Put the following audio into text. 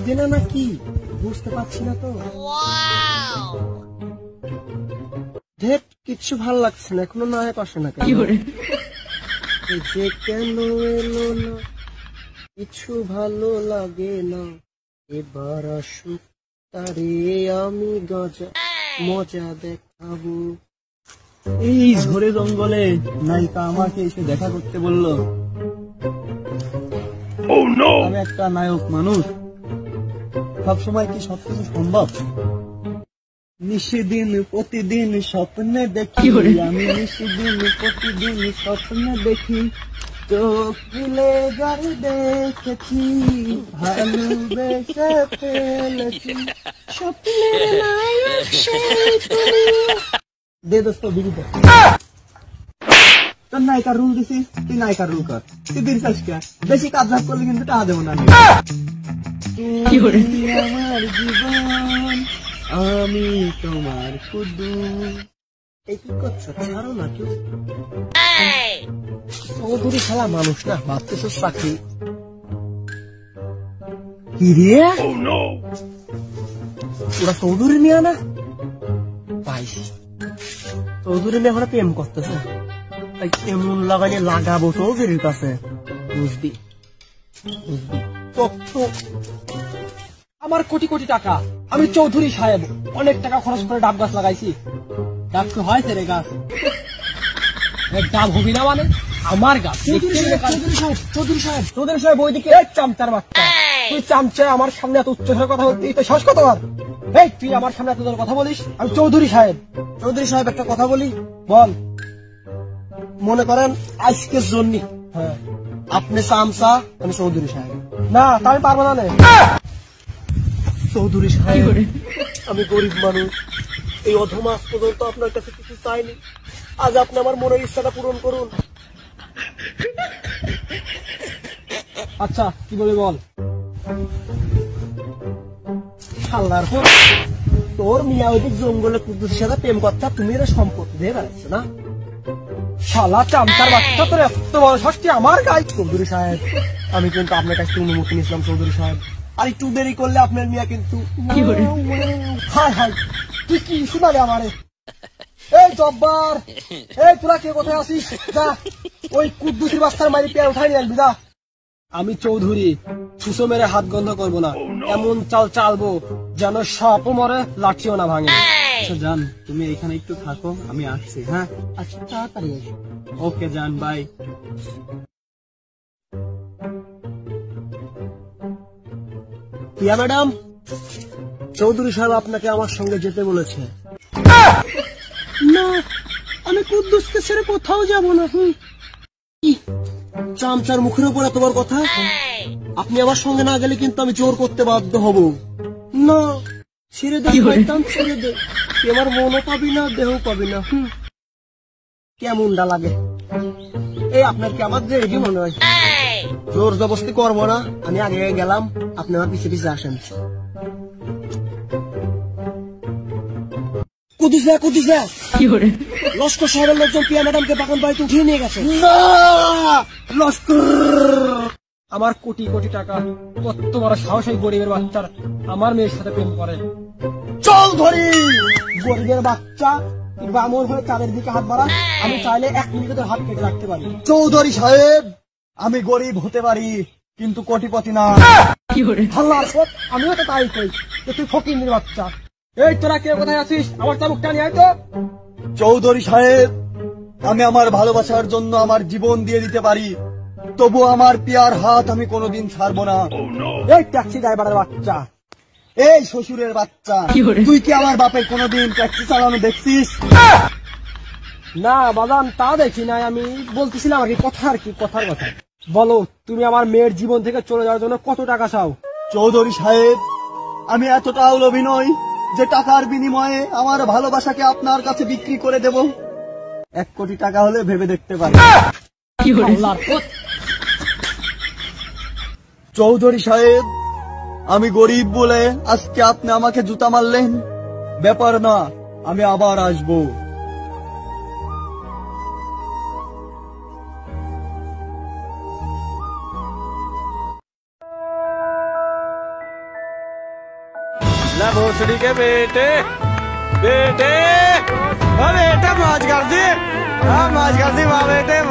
দেনা না কি বুঝতে পারছি না তো। ধেট কিচ্ছু ভালো লাগছে না, এখনো নায়ক আসে না কেন? যে কেন এলো না, কিছু ভালো লাগে না, এবার আসুক তারে আমি মজা দেখাবো। এই ঝড়ে জঙ্গলে নায়িকা আমাকে এসে দেখা করতে বললো। আমি একটা নায়ক মানুষ, সবসময় কি সবকিছু সম্ভব? নিশিদিন প্রতিদিন স্বপ্নে দেখি, আমি নিশিদিন প্রতিদিন স্বপ্নে দেখি, চোখ খুলে যার দেখেছি, ভালোবেসে ফেলেছি, স্বপ্নের নায়ক সেই তুমি। দে দোস্ত বিড়ি দে। তোর নায়িকার রুল দিছি, তুই নায়িকার রুল কর। তুই বিড়ি চাস কে? বেশি কাজ ভাগ করলে কিন্তু টাকা দেবো না। তুমি আমার জীবন, আমি তোমার শুধু। এই কি করছো? ছাড়ো না কেউ। চৌধুরী খেলা মানুষ না, ভাবতেছ চাকরি। কি রে ওরা চৌধুরী নিয়ে না পাইছি। চৌধুরী নিয়ে এখন প্রেম করতেছে, তাই কেমন লাগাইলে লাগাবো চৌধুরীর কাছে। বুঝবি বুঝবি। আমার কোটি কোটি টাকা, আমি চৌধুরী সাহেব অনেক টাকা খরচ করে ডাব গাছ লাগাইছি। ডাব তো হয়েছে রে গাছ, ডাব হবি না মানে আমার গাছ। চৌধুরী সাহেব ওইদিকে চামচার বাচ্চা, তুই চামচা আমার সামনে এত উচ্চ কথা বলতে তো শ্বাস কতবার? এই তুই আমার সামনে এত কথা বলিস? আমি চৌধুরী সাহেব। চৌধুরী সাহেব একটা কথা বলি, বল। মনে করেন আজকের জন্য হ্যাঁ আপনি চামচা, আমি চৌধুরী সাহেব। না তাই পারবো না। চৌধুরী সাহেব আমি গরিব মানুষ, এই অধমাস পর্যন্ত আপনার কাছে কিছু চাইনি, আজ আপনি আমার মনের ইচ্ছাটা পূরণ করুন। আচ্ছা কি বলি বল। আল্লাহর পর তোর মিয়া ওইদিক জঙ্গলে কুদ্দুসের সাথে প্রেম কথা, তুমি এর সম্পত্তি দিয়ে বেড়াচ্ছ না? শালা চামচার বাচ্চা, তোর এত বড় শাস্তি আমার গায়ে। চৌধুরী সাহেব আমি কিন্তু আপনার কাছে অনুমতি নিয়েছিলাম চৌধুরী সাহেব, আর একটু দেরি করলে আপনার মিয়া কিন্তু। হায় হায় তুই কি শোনালে আমারে? এই জব্বার, এই তোরা কে কোথায় আসিস? যা ওই কুদ্দুসির বাচ্চার মারি পেয়ে উঠাই নিয়ে আসবি। যা। আমি চৌধুরী ছুঁচো মেরে হাত গন্ধ করবো না, এমন চাল চালবো যেন সাপও মরে লাঠিও না ভাঙে। আচ্ছা জান, তুমি এখানে একটু থাকো, আমি আসছি। হ্যাঁ আচ্ছা তাড়াতাড়ি এসো। ওকে জান, বাই। প্রিয়া ম্যাডাম, চৌধুরী সাহেব আপনাকে আমার সঙ্গে যেতে বলেছে। না আমি কুদ্দুসকে ছেড়ে কোথাও যাব না। চামচার মুখের উপর এতবার কথা, আপনি আমার সঙ্গে না গেলে কিন্তু আমি জোর করতে বাধ্য হব। না ছেড়ে দে, ছেড়ে দে, আমার মনও পাবি না, দেহ পাবি না। কেমনটা লাগে? এই আপনার কি আমার রেডি মনে হয়? জোর জবরদস্তি করবো না, আমি আগে গেলাম, আপনি আমার পিছিয়ে পিছিয়ে আসেন। লস্কর সাহেবের লোকজন প্রিয়া ম্যাডামকে বাগান বাড়িতে উঠিয়ে নিয়ে গেছে। লস্কর আমার কোটি কোটি টাকা, কত বড় সাহসী গরিবের বাচ্চার আমার মেয়ের সাথে প্রেম করে। চল ধরি গরিবের বাচ্চা বামর হয়ে তাদের দিকে হাত বাড়া, আমি চাইলে 1 মিনিটের হাত কেটে রাখতে পারি। চৌধুরী সাহেব আমি গরিব হতে পারি কিন্তু কোটিপতি না। আমিও তো তাই কই, তুই ফকিন্নির বাচ্চা। এই তোরা কে কোথায় আছিস? আমার চাবুকটা নিয়ে আয় তো। চৌধুরী সাহেব আমি আমার ভালোবাসার জন্য আমার জীবন দিয়ে দিতে পারি, তবু আমার পিয়ার হাত আমি কোনোদিন ছাড়বো না। এই ট্যাক্সি ড্রাইভারের বাচ্চা, এই শ্বশুরের বাচ্চা, তুই কি আমার বাপের কোনোদিন ট্যাক্সি চালানো দেখছিস? না বাদাম তা দেখি নাই, আমি বলতেছিলাম আর কি, কথার কথা। বলো তুমি আমার মেয়ের জীবন থেকে চলে যাওয়ার জন্য কত টাকা চাও? চৌধুরী সাহেব আমি এতটাও লোভী নই যে টাকার বিনিময়ে আমার ভালোবাসাকে আপনার কাছে বিক্রি করে দেব। 1 কোটি টাকা হলে ভেবে দেখতে পারি। চৌধুরী সাহেব আমি গরিব বলে আজকে আপনি আমাকে জুতা মারলেন, ব্যাপার না, আমি আবার আসবো। भोसड़ी के बेटे बेटे, बेटे मौज कर दी, हाँ मौज कर दी वाह बेटे।